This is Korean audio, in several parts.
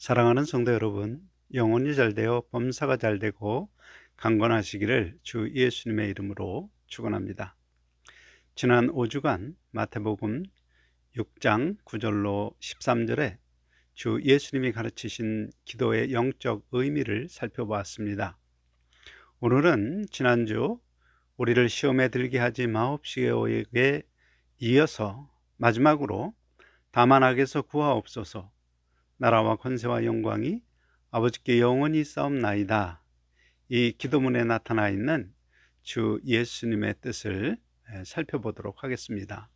사랑하는 성도 여러분, 영혼이 잘되어 범사가 잘되고 강건하시기를 주 예수님의 이름으로 축원합니다. 지난 5주간 마태복음 6장 9절로 13절에 주 예수님이 가르치신 기도의 영적 의미를 살펴보았습니다. 오늘은 지난주 우리를 시험에 들게 하지 마옵시오에게 이어서 마지막으로 다만 악에서 구하옵소서, 나라와 권세와 영광이 아버지께 영원히 있사옵나이다, 이 기도문에 나타나 있는 주 예수님의 뜻을 살펴보도록 하겠습니다.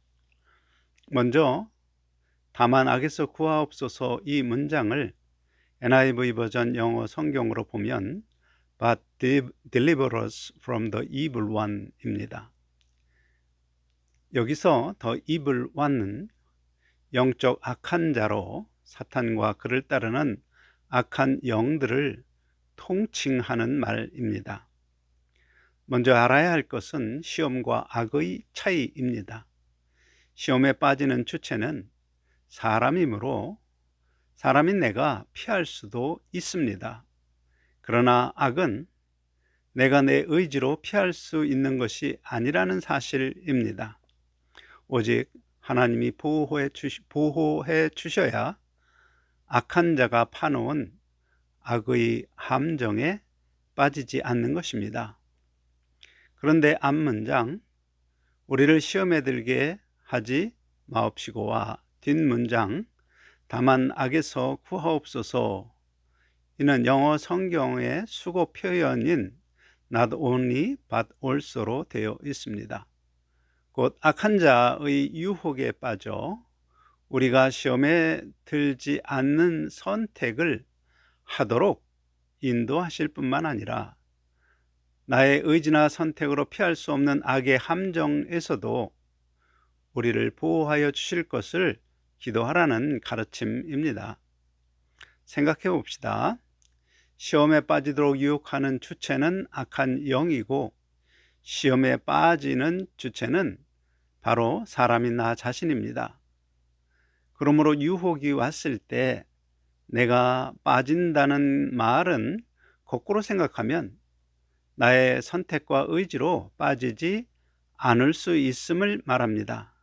먼저 다만 악에서 구하옵소서, 이 문장을 NIV 버전 영어 성경으로 보면 But deliver us from the evil one 입니다. 여기서 the evil one는 영적 악한 자로 사탄과 그를 따르는 악한 영들을 통칭하는 말입니다. 먼저 알아야 할 것은 시험과 악의 차이입니다. 시험에 빠지는 주체는 사람이므로 사람인 내가 피할 수도 있습니다. 그러나 악은 내가 내 의지로 피할 수 있는 것이 아니라는 사실입니다. 오직 하나님이 보호해 주셔야 악한 자가 파놓은 악의 함정에 빠지지 않는 것입니다. 그런데 앞문장 우리를 시험에 들게 하지 마옵시고와 뒷문장 다만 악에서 구하옵소서, 이는 영어 성경의 수고 표현인 not only but also로 되어 있습니다. 곧 악한 자의 유혹에 빠져 우리가 시험에 들지 않는 선택을 하도록 인도하실 뿐만 아니라 나의 의지나 선택으로 피할 수 없는 악의 함정에서도 우리를 보호하여 주실 것을 기도하라는 가르침입니다. 생각해 봅시다. 시험에 빠지도록 유혹하는 주체는 악한 영이고 시험에 빠지는 주체는 바로 사람인 나 자신입니다. 그러므로 유혹이 왔을 때 내가 빠진다는 말은 거꾸로 생각하면 나의 선택과 의지로 빠지지 않을 수 있음을 말합니다.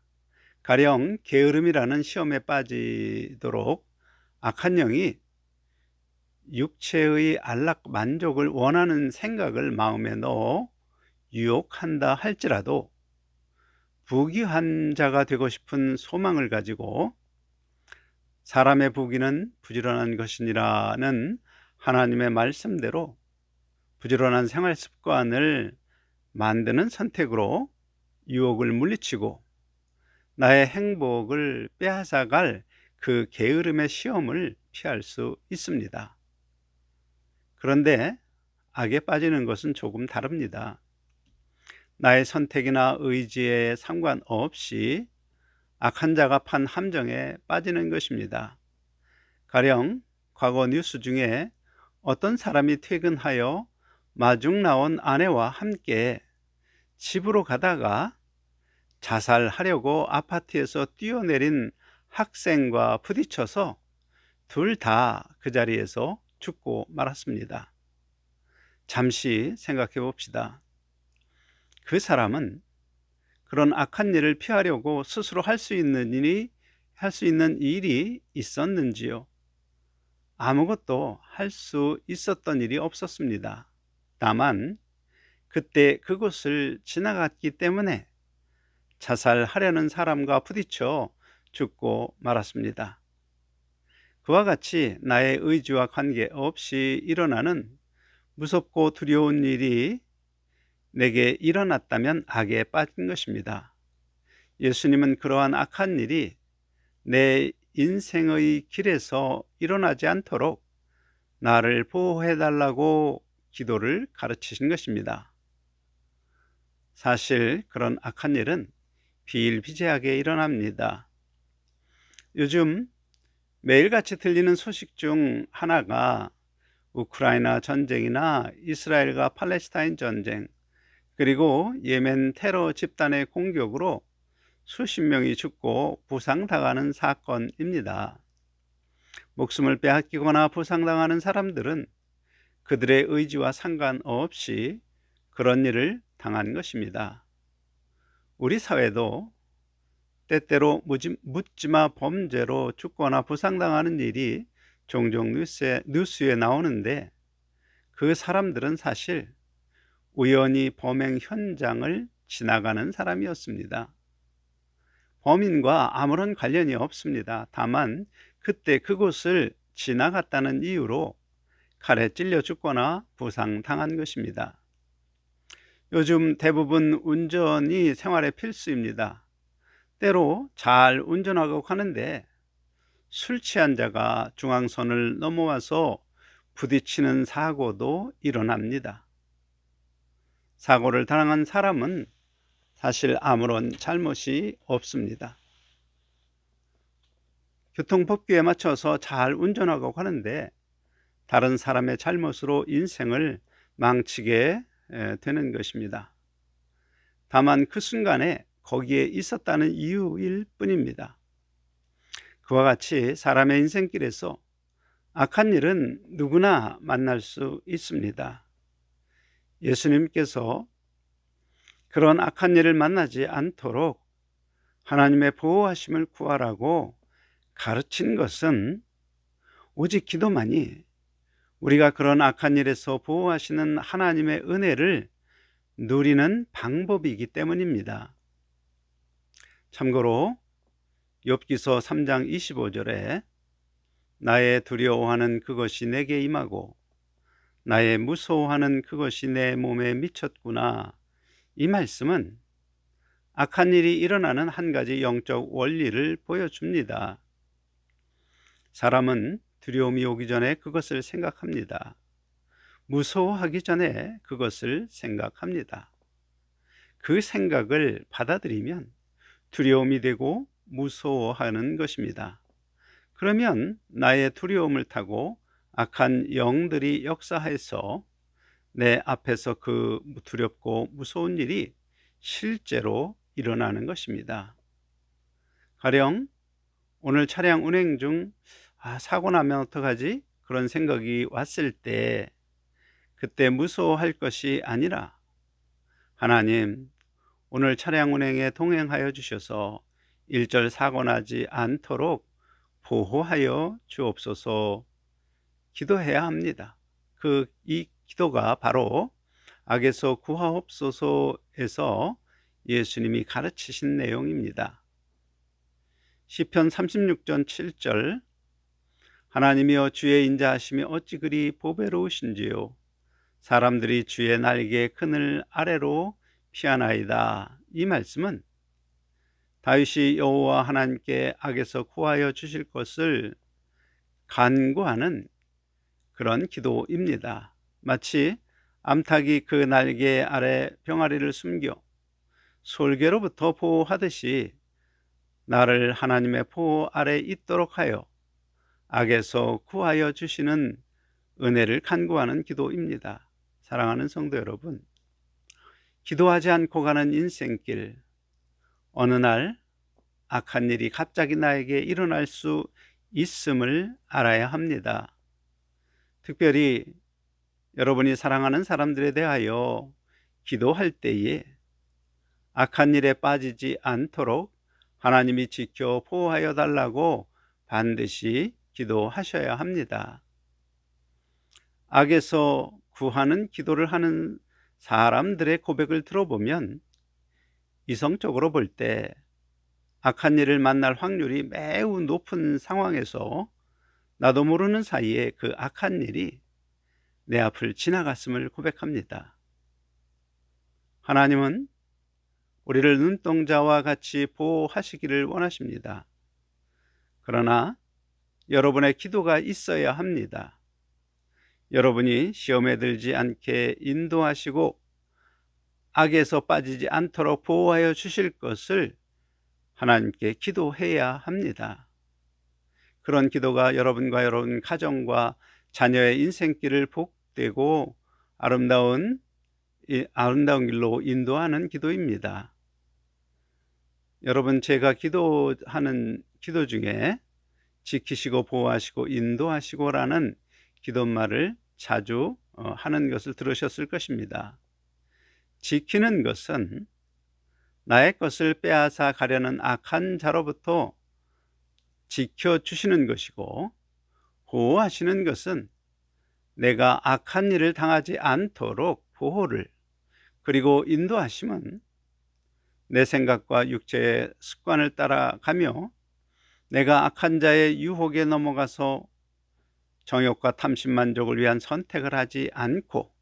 가령 게으름이라는 시험에 빠지도록 악한 영이 육체의 안락 만족을 원하는 생각을 마음에 넣어 유혹한다 할지라도 부귀한 자가 되고 싶은 소망을 가지고 사람의 부귀는 부지런한 것이니라는 하나님의 말씀대로 부지런한 생활 습관을 만드는 선택으로 유혹을 물리치고 나의 행복을 빼앗아갈 그 게으름의 시험을 피할 수 있습니다. 그런데 악에 빠지는 것은 조금 다릅니다. 나의 선택이나 의지에 상관없이 악한 자가 판 함정에 빠지는 것입니다. 가령 과거 뉴스 중에 어떤 사람이 퇴근하여 마중 나온 아내와 함께 집으로 가다가 자살하려고 아파트에서 뛰어내린 학생과 부딪혀서 둘 다 그 자리에서 죽고 말았습니다. 잠시 생각해 봅시다. 그 사람은 그런 악한 일을 피하려고 스스로 할 수 있는 일이 있었는지요? 아무것도 할 수 있었던 일이 없었습니다. 다만 그때 그곳을 지나갔기 때문에 자살하려는 사람과 부딪혀 죽고 말았습니다. 그와 같이 나의 의지와 관계없이 일어나는 무섭고 두려운 일이 내게 일어났다면 악에 빠진 것입니다. 예수님은 그러한 악한 일이 내 인생의 길에서 일어나지 않도록 나를 보호해 달라고 기도를 가르치신 것입니다. 사실 그런 악한 일은 비일비재하게 일어납니다. 요즘 매일같이 들리는 소식 중 하나가 우크라이나 전쟁이나 이스라엘과 팔레스타인 전쟁, 그리고 예멘 테러 집단의 공격으로 수십 명이 죽고 부상당하는 사건입니다. 목숨을 빼앗기거나 부상당하는 사람들은 그들의 의지와 상관없이 그런 일을 당한 것입니다. 우리 사회도 때때로 묻지마 범죄로 죽거나 부상당하는 일이 종종 뉴스에 나오는데, 그 사람들은 사실 우연히 범행 현장을 지나가는 사람이었습니다. 범인과 아무런 관련이 없습니다. 다만 그때 그곳을 지나갔다는 이유로 칼에 찔려 죽거나 부상당한 것입니다. 요즘 대부분 운전이 생활의 필수입니다. 때로 잘 운전하고 가는데 술 취한 자가 중앙선을 넘어와서 부딪히는 사고도 일어납니다. 사고를 당한 사람은 사실 아무런 잘못이 없습니다. 교통법규에 맞춰서 잘 운전하고 가는데 다른 사람의 잘못으로 인생을 망치게 되는 것입니다. 다만 그 순간에 거기에 있었다는 이유일 뿐입니다. 그와 같이 사람의 인생길에서 악한 일은 누구나 만날 수 있습니다. 예수님께서 그런 악한 일을 만나지 않도록 하나님의 보호하심을 구하라고 가르친 것은 오직 기도만이 우리가 그런 악한 일에서 보호하시는 하나님의 은혜를 누리는 방법이기 때문입니다. 참고로 욥기서 3장 25절에 나의 두려워하는 그것이 내게 임하고 나의 무서워하는 그것이 내 몸에 미쳤구나, 이 말씀은 악한 일이 일어나는 한 가지 영적 원리를 보여줍니다. 사람은 두려움이 오기 전에 그것을 생각합니다. 무서워하기 전에 그것을 생각합니다. 그 생각을 받아들이면 두려움이 되고 무서워하는 것입니다. 그러면 나의 두려움을 타고 악한 영들이 역사해서 내 앞에서 그 두렵고 무서운 일이 실제로 일어나는 것입니다. 가령 오늘 차량 운행 중 사고 나면 어떡하지? 그런 생각이 왔을 때 그때 무서워할 것이 아니라, 하나님, 오늘 차량 운행에 동행하여 주셔서 일절 사고 나지 않도록 보호하여 주옵소서 기도해야 합니다. 이 기도가 바로 악에서 구하옵소서에서 예수님이 가르치신 내용입니다. 시편 36편 7절 하나님이여 주의 인자하심이 어찌 그리 보배로우신지요, 사람들이 주의 날개의 그늘 아래로 피하나이다. 이 말씀은 다윗이 여호와 하나님께 악에서 구하여 주실 것을 간구하는 그런 기도입니다. 마치 암탉이 그 날개 아래 병아리를 숨겨 솔개로부터 보호하듯이 나를 하나님의 보호 아래 있도록 하여 악에서 구하여 주시는 은혜를 간구하는 기도입니다. 사랑하는 성도 여러분, 기도하지 않고 가는 인생길, 어느 날 악한 일이 갑자기 나에게 일어날 수 있음을 알아야 합니다. 특별히 여러분이 사랑하는 사람들에 대하여 기도할 때에 악한 일에 빠지지 않도록 하나님이 지켜 보호하여 달라고 반드시 기도하셔야 합니다. 악에서 구하는 기도를 하는 사람들의 고백을 들어보면 이성적으로 볼 때 악한 일을 만날 확률이 매우 높은 상황에서 나도 모르는 사이에 그 악한 일이 내 앞을 지나갔음을 고백합니다. 하나님은 우리를 눈동자와 같이 보호하시기를 원하십니다. 그러나 여러분의 기도가 있어야 합니다. 여러분이 시험에 들지 않게 인도하시고 악에서 빠지지 않도록 보호하여 주실 것을 하나님께 기도해야 합니다. 그런 기도가 여러분과 여러분 가정과 자녀의 인생길을 복되고 아름다운 길로 인도하는 기도입니다. 여러분, 제가 기도하는 기도 중에 지키시고 보호하시고 인도하시고라는 기도말을 자주 하는 것을 들으셨을 것입니다. 지키는 것은 나의 것을 빼앗아 가려는 악한 자로부터 지켜주시는 것이고, 보호하시는 것은 내가 악한 일을 당하지 않도록 보호를, 그리고 인도하심은 내 생각과 육체의 습관을 따라가며 내가 악한 자의 유혹에 넘어가서 정욕과 탐심만족을 위한 선택을 하지 않고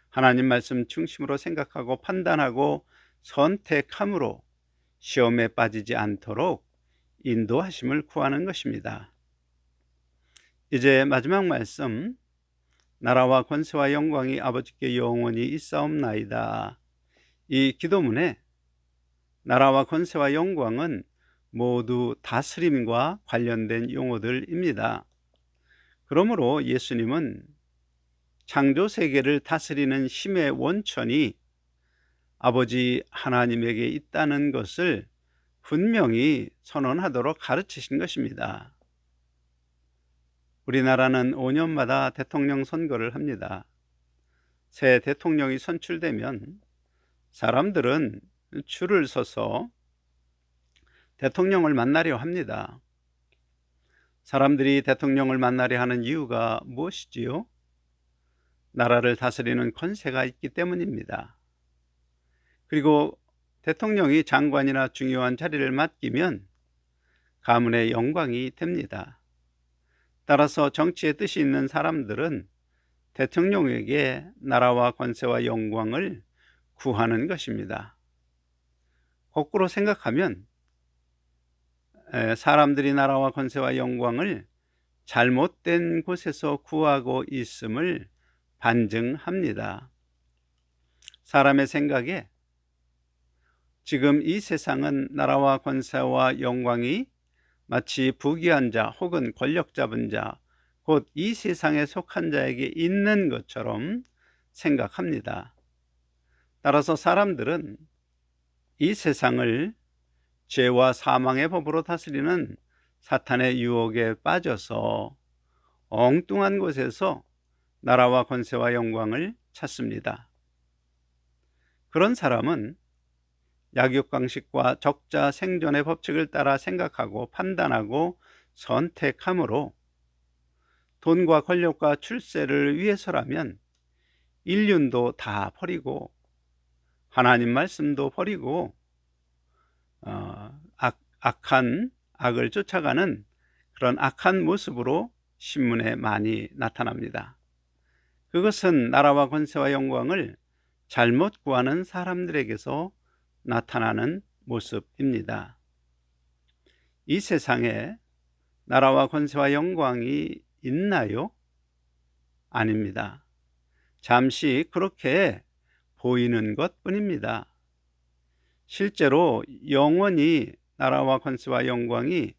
하나님 말씀 중심으로 생각하고 판단하고 선택함으로 시험에 빠지지 않도록 인도하심을 구하는 것입니다. 이제 마지막 말씀, 나라와 권세와 영광이 아버지께 영원히 있사옵나이다. 이 기도문에 나라와 권세와 영광은 모두 다스림과 관련된 용어들입니다. 그러므로 예수님은 창조 세계를 다스리는 힘의 원천이 아버지 하나님에게 있다는 것을 분명히 선언하도록 가르치신 것입니다. 우리나라는 5년마다 대통령 선거를 합니다. 새 대통령이 선출되면 사람들은 줄을 서서 대통령을 만나려 합니다. 사람들이 대통령을 만나려 하는 이유가 무엇이지요? 나라를 다스리는 권세가 있기 때문입니다. 그리고 대통령이 장관이나 중요한 자리를 맡기면 가문의 영광이 됩니다. 따라서 정치에 뜻이 있는 사람들은 대통령에게 나라와 권세와 영광을 구하는 것입니다. 거꾸로 생각하면 사람들이 나라와 권세와 영광을 잘못된 곳에서 구하고 있음을 반증합니다. 사람의 생각에 지금 이 세상은 나라와 권세와 영광이 마치 부귀한 자 혹은 권력 잡은 자, 곧 이 세상에 속한 자에게 있는 것처럼 생각합니다. 따라서 사람들은 이 세상을 죄와 사망의 법으로 다스리는 사탄의 유혹에 빠져서 엉뚱한 곳에서 나라와 권세와 영광을 찾습니다. 그런 사람은 약육강식과 적자 생존의 법칙을 따라 생각하고 판단하고 선택함으로 돈과 권력과 출세를 위해서라면 인륜도 다 버리고 하나님 말씀도 버리고 악한 악을 쫓아가는 그런 악한 모습으로 신문에 많이 나타납니다. 그것은 나라와 권세와 영광을 잘못 구하는 사람들에게서 나타나는 모습입니다. 이 세상에 나라와 권세와 영광이 있나요? 아닙니다. 잠시 그렇게 보이는 것뿐입니다. 실제로 영원히 나라와 권세와 영광이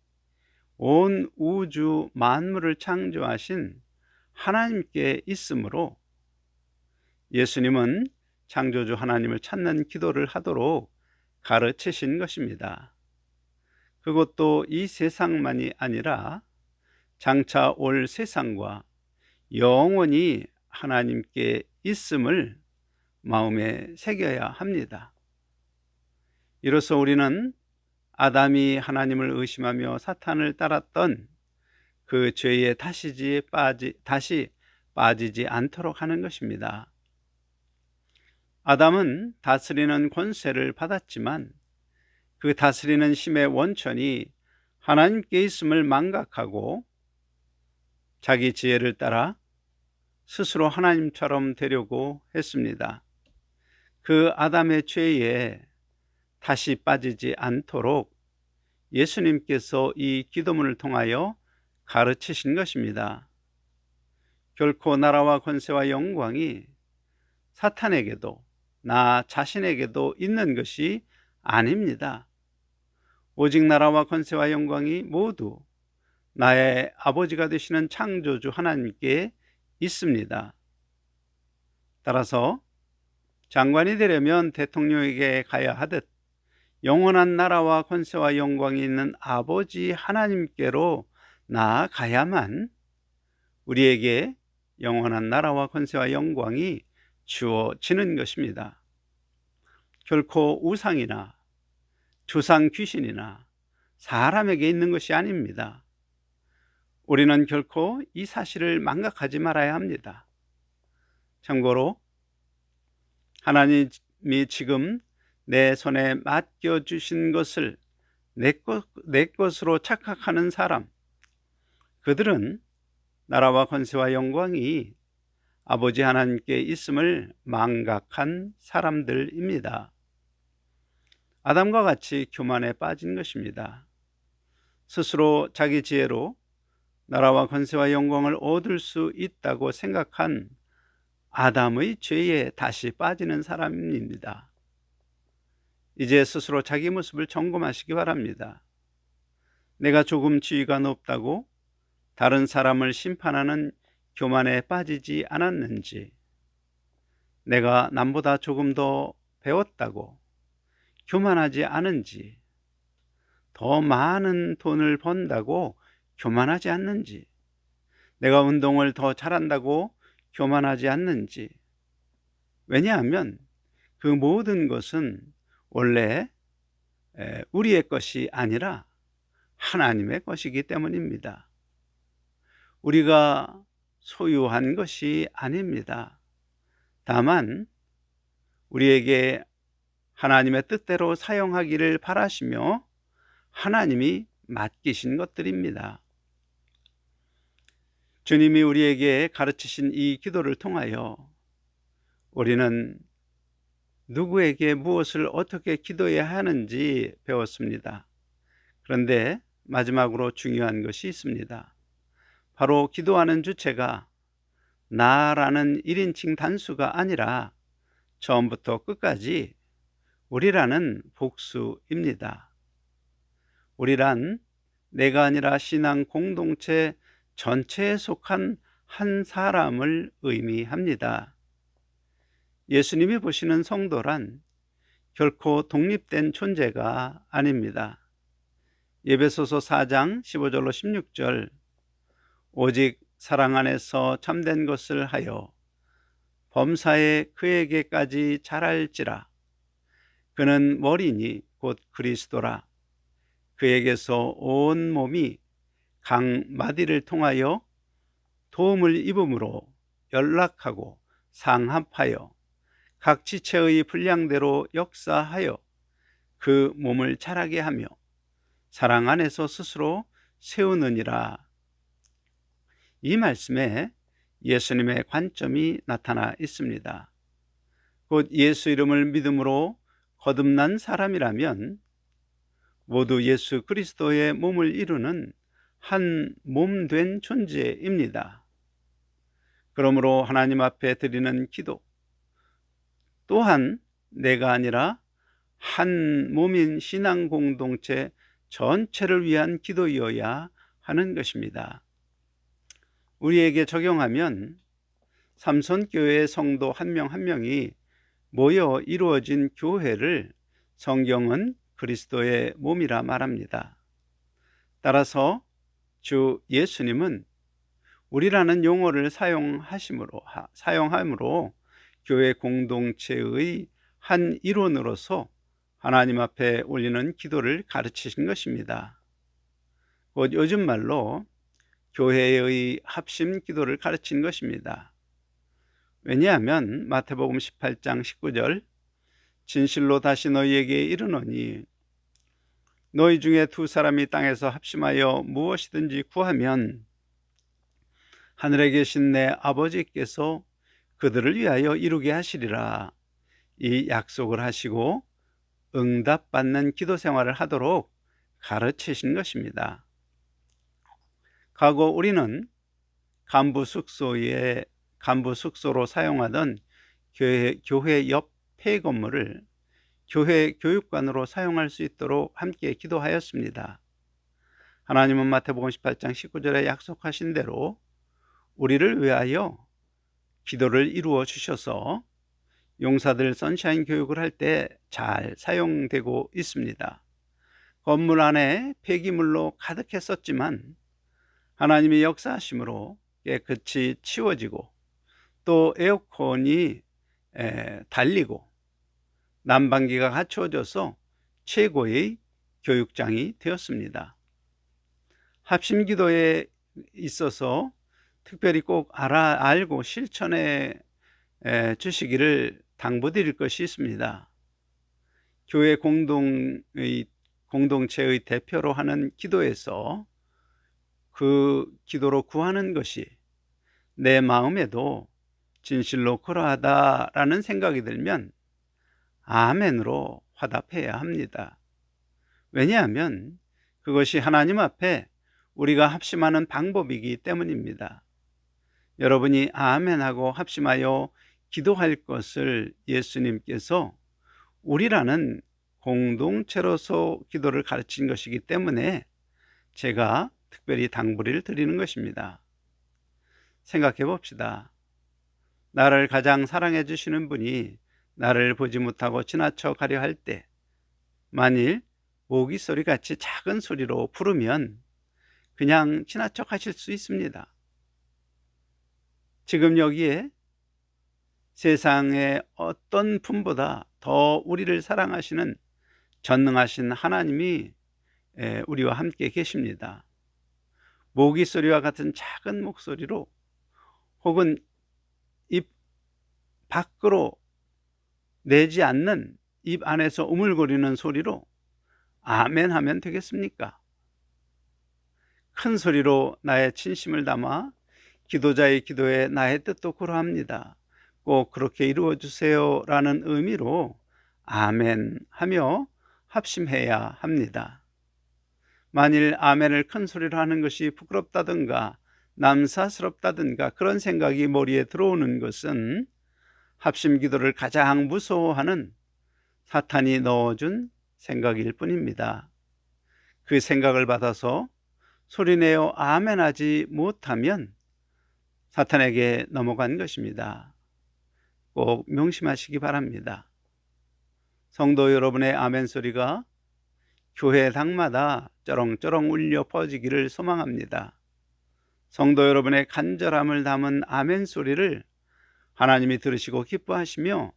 온 우주 만물을 창조하신 하나님께 있으므로 예수님은 창조주 하나님을 찾는 기도를 하도록 가르치신 것입니다. 그것도 이 세상만이 아니라 장차 올 세상과 영원히 하나님께 있음을 마음에 새겨야 합니다. 이로써 우리는 아담이 하나님을 의심하며 사탄을 따랐던 그 죄에 다시 빠지지 않도록 하는 것입니다. 아담은 다스리는 권세를 받았지만 그 다스리는 힘의 원천이 하나님께 있음을 망각하고 자기 지혜를 따라 스스로 하나님처럼 되려고 했습니다. 그 아담의 죄에 다시 빠지지 않도록 예수님께서 이 기도문을 통하여 가르치신 것입니다. 결코 나라와 권세와 영광이 사탄에게도 나 자신에게도 있는 것이 아닙니다. 오직 나라와 권세와 영광이 모두 나의 아버지가 되시는 창조주 하나님께 있습니다. 따라서 장관이 되려면 대통령에게 가야 하듯 영원한 나라와 권세와 영광이 있는 아버지 하나님께로 나아가야만 우리에게 영원한 나라와 권세와 영광이 주어지는 것입니다. 결코 우상이나 주상 귀신이나 사람에게 있는 것이 아닙니다. 우리는 결코 이 사실을 망각하지 말아야 합니다. 참고로 하나님이 지금 내 손에 맡겨주신 것을 내 것으로 착각하는 사람, 그들은 나라와 권세와 영광이 아버지 하나님께 있음을 망각한 사람들입니다. 아담과 같이 교만에 빠진 것입니다. 스스로 자기 지혜로 나라와 권세와 영광을 얻을 수 있다고 생각한 아담의 죄에 다시 빠지는 사람입니다. 이제 스스로 자기 모습을 점검하시기 바랍니다. 내가 조금 지위가 높다고 다른 사람을 심판하는 교만에 빠지지 않았는지, 내가 남보다 조금 더 배웠다고 교만하지 않은지, 더 많은 돈을 번다고 교만하지 않는지, 내가 운동을 더 잘한다고 교만하지 않는지. 왜냐하면 그 모든 것은 원래 우리의 것이 아니라 하나님의 것이기 때문입니다. 우리가 소유한 것이 아닙니다. 다만 우리에게 하나님의 뜻대로 사용하기를 바라시며 하나님이 맡기신 것들입니다. 주님이 우리에게 가르치신 이 기도를 통하여 우리는 누구에게 무엇을 어떻게 기도해야 하는지 배웠습니다. 그런데 마지막으로 중요한 것이 있습니다. 바로 기도하는 주체가 나라는 1인칭 단수가 아니라 처음부터 끝까지 우리라는 복수입니다. 우리란 내가 아니라 신앙 공동체 전체에 속한 한 사람을 의미합니다. 예수님이 보시는 성도란 결코 독립된 존재가 아닙니다. 에베소서 4장 15절로 16절, 오직 사랑 안에서 참된 것을 하여 범사에 그에게까지 자랄지라. 그는 머리니 곧 그리스도라. 그에게서 온 몸이 각 마디를 통하여 도움을 입음으로 연락하고 상합하여 각 지체의 분량대로 역사하여 그 몸을 자라게 하며 사랑 안에서 스스로 세우느니라. 이 말씀에 예수님의 관점이 나타나 있습니다. 곧 예수 이름을 믿음으로 거듭난 사람이라면 모두 예수 그리스도의 몸을 이루는 한 몸 된 존재입니다. 그러므로 하나님 앞에 드리는 기도 또한 내가 아니라 한 몸인 신앙 공동체 전체를 위한 기도이어야 하는 것입니다. 우리에게 적용하면 삼손교회의 성도 한 명 한 명이 모여 이루어진 교회를 성경은 그리스도의 몸이라 말합니다. 따라서 주 예수님은 우리라는 용어를 사용함으로 교회 공동체의 한 일원으로서 하나님 앞에 올리는 기도를 가르치신 것입니다. 곧 요즘 말로 교회의 합심 기도를 가르친 것입니다. 왜냐하면 마태복음 18장 19절, 진실로 다시 너희에게 이르노니 너희 중에 두 사람이 땅에서 합심하여 무엇이든지 구하면 하늘에 계신 내 아버지께서 그들을 위하여 이루게 하시리라. 이 약속을 하시고 응답받는 기도 생활을 하도록 가르치신 것입니다. 과거 우리는 간부 숙소로 사용하던 교회 옆 폐 건물을 교회 교육관으로 사용할 수 있도록 함께 기도하였습니다. 하나님은 마태복음 18장 19절에 약속하신 대로 우리를 위하여 기도를 이루어 주셔서 용사들 선샤인 교육을 할 때 잘 사용되고 있습니다. 건물 안에 폐기물로 가득했었지만 하나님의 역사하심으로 깨끗이 치워지고 또 에어컨이 달리고 난방기가 갖추어져서 최고의 교육장이 되었습니다. 합심기도에 있어서 특별히 꼭 알고 실천해 주시기를 당부드릴 것이 있습니다. 교회 공동체의 대표로 하는 기도에서 그 기도로 구하는 것이 내 마음에도 진실로 그러하다라는 생각이 들면 아멘으로 화답해야 합니다. 왜냐하면 그것이 하나님 앞에 우리가 합심하는 방법이기 때문입니다. 여러분이 아멘하고 합심하여 기도할 것을 예수님께서 우리라는 공동체로서 기도를 가르친 것이기 때문에 제가 특별히 당부를 드리는 것입니다. 생각해 봅시다. 나를 가장 사랑해 주시는 분이 나를 보지 못하고 지나쳐 가려 할 때 만일 모기 소리 같이 작은 소리로 부르면 그냥 지나쳐 가실 수 있습니다. 지금 여기에 세상의 어떤 분보다 더 우리를 사랑하시는 전능하신 하나님이 우리와 함께 계십니다. 모기 소리와 같은 작은 목소리로 혹은 입 밖으로 내지 않는 입 안에서 우물거리는 소리로 아멘 하면 되겠습니까? 큰 소리로 나의 진심을 담아 기도자의 기도에 나의 뜻도 고려합니다. 꼭 그렇게 이루어 주세요 라는 의미로 아멘 하며 합심해야 합니다. 만일 아멘을 큰 소리로 하는 것이 부끄럽다든가 남사스럽다든가 그런 생각이 머리에 들어오는 것은 합심 기도를 가장 무서워하는 사탄이 넣어준 생각일 뿐입니다. 그 생각을 받아서 소리내어 아멘하지 못하면 사탄에게 넘어간 것입니다. 꼭 명심하시기 바랍니다. 성도 여러분의 아멘 소리가 교회당마다 쩌렁쩌렁 울려 퍼지기를 소망합니다. 성도 여러분의 간절함을 담은 아멘 소리를 하나님이 들으시고 기뻐하시며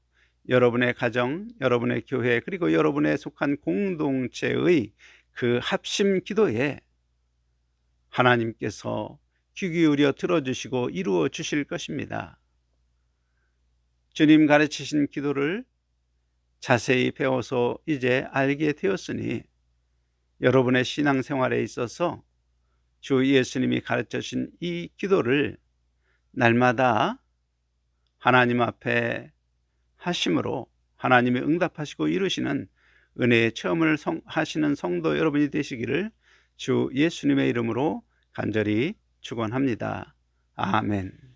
여러분의 가정, 여러분의 교회, 그리고 여러분의 속한 공동체의 그 합심 기도에 하나님께서 귀 기울여 들어주시고 이루어 주실 것입니다. 주님 가르치신 기도를 자세히 배워서 이제 알게 되었으니 여러분의 신앙생활에 있어서 주 예수님이 가르쳐 주신 이 기도를 날마다 하나님 앞에 하심으로 하나님이 응답하시고 이루시는 은혜의 체험을 하시는 성도 여러분이 되시기를 주 예수님의 이름으로 간절히 축원합니다. 아멘.